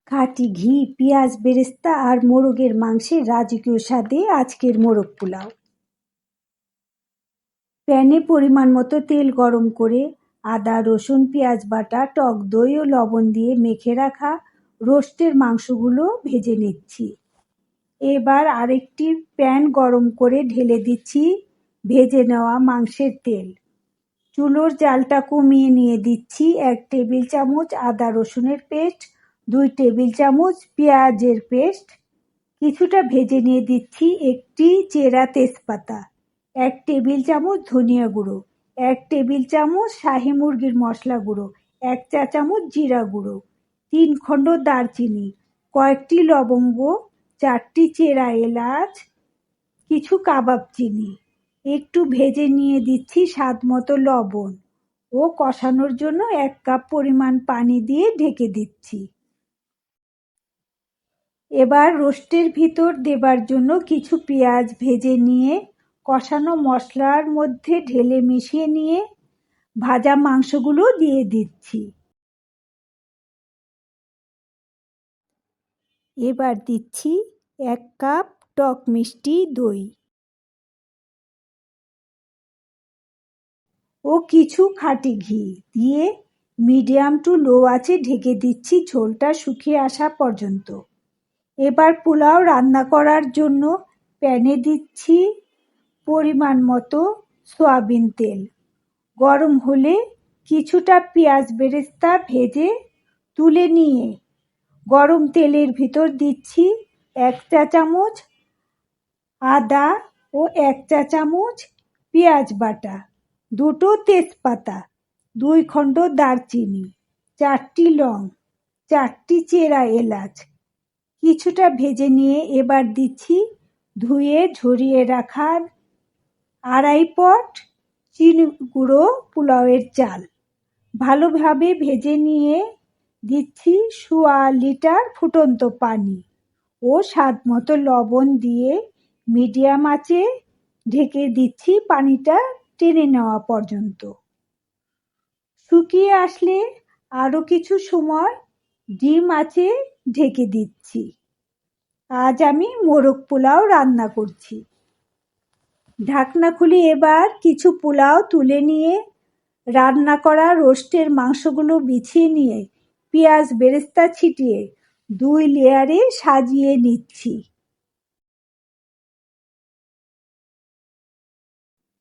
খাঁটি ঘি, পেঁয়াজ বেরেস্তা আর মোরগের মাংসের রাজকীয় স্বাদে আজকের মোরগ পোলাও। প্যানে পরিমাণ মতো তেল গরম করে আদা, রসুন, পেঁয়াজ বাটা, টক দই ও লবণ দিয়ে মেখে রাখা রোস্টের মাংসগুলো ভেজে নিচ্ছি। এবার আরেকটি প্যান গরম করে ঢেলে দিচ্ছি ভেজে নেওয়া মাংসের তেল। চুলোর জালটা কমিয়ে নিয়ে দিচ্ছি 1 টেবিল চামচ আদা রসুনের পেস্ট, 2 টেবিল চামচ পেঁয়াজের পেস্ট, কিছুটা ভেজে নিয়ে দিচ্ছি একটি চেরা তেজপাতা, 1 টেবিল চামচ ধনিয়া গুঁড়ো, 1 টেবিল চামচ শাহি মুরগির মশলা গুঁড়ো, 1 চা চামচ জিরা গুঁড়ো, 3 খণ্ড দারচিনি, কয়েকটি লবঙ্গ, 4টি চেরা এলাচ, কিছু কাবাব চিনি। একটু ভেজে নিয়ে দিচ্ছি স্বাদ মতো লবণ ও কষানোর জন্য 1 কাপ পরিমাণ পানি দিয়ে ঢেকে দিচ্ছি। এবার রোস্টের ভিতর দেবার জন্য কিছু পেঁয়াজ ভেজে নিয়ে কষানো মশলার মধ্যে ঢেলে মিশিয়ে নিয়ে ভাজা মাংসগুলো দিয়ে দিচ্ছি। এবার দিচ্ছি 1 কাপ টক মিষ্টি দই ও কিছু খাঁটি ঘি দিয়ে মিডিয়াম টু লো আঁচে ঢেকে দিচ্ছি ঝোলটা শুকিয়ে আসা পর্যন্ত। এবার পোলাও রান্না করার জন্য প্যানে দিচ্ছি পরিমাণ মতো সয়াবিন তেল। গরম হলে কিছুটা পেঁয়াজ বেরেস্তা ভেজে তুলে নিয়ে গরম তেলের ভিতর দিচ্ছি 1 চা চামচ আদা ও 1 চা চামচ পেঁয়াজ বাটা, 2টো তেজপাতা, 2 খণ্ড দারচিনি, 4টি লং, 4টি চেরা এলাচ, কিছুটা ভেজে নিয়ে এবার দিচ্ছি ধুয়ে ঝরিয়ে রাখা 2.5 পট চিনি গুঁড়ো পোলাওয়ের চাল। ভালোভাবে ভেজে নিয়ে দিচ্ছি 1.25 লিটার ফুটন্ত পানি ও স্বাদ মতো লবণ দিয়ে মিডিয়াম আঁচে ঢেকে দিচ্ছি পানিটা টেনে নেওয়া পর্যন্ত। শুকিয়ে আসলে আরও কিছু সময় ডিম আঁচে ঢেকে দিচ্ছি। আজ আমি মোরগ পোলাও রান্না করছি। ঢাকনা খুলে এবার কিছু পোলাও তুলে নিয়ে রান্না করা রোস্টের মাংসগুলো বিছিয়ে নিয়ে পেঁয়াজ বেরেস্তা ছিটিয়ে 2 লেয়ারে সাজিয়ে নিচ্ছি।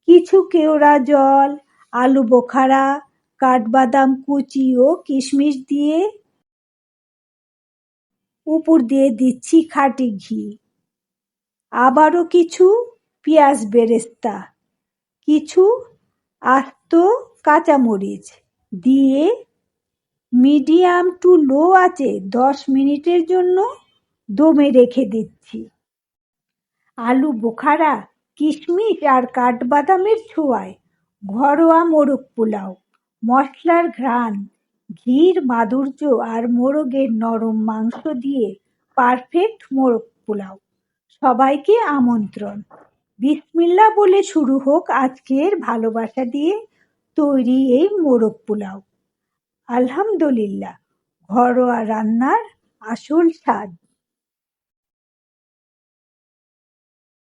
কিছু কেওড়া জল, আলু বোখারা, কাঠবাদাম কুচি ও কিশমিশ দিয়ে উপর দিয়ে দিচ্ছি খাঁটি ঘি। আবারও কিছু পেঁয়াজ বেরেস্তা, কিছু আস্ত কাঁচামরিচ দিয়ে মিডিয়াম টু লো আঁচে 10 মিনিটের জন্য দমে রেখে দিচ্ছি। আলু বোখারা, কিশমিশ আর কাঠবাদামের ছোঁয়ায় ঘরোয়া মোরগ পোলাও, মশলার ঘ্রাণ, ঘির মাধুর্য আর মোরগের নরম মাংস দিয়ে পারফেক্ট মোরগ পোলাও। সবাইকে আমন্ত্রণ। বিসমিল্লাহ বলে শুরু হোক আজকের ভালোবাসা দিয়ে তৈরি এই মোরগ পোলাও। আলহামদুলিল্লাহ, ঘরোয়া রান্নার আসল স্বাদ।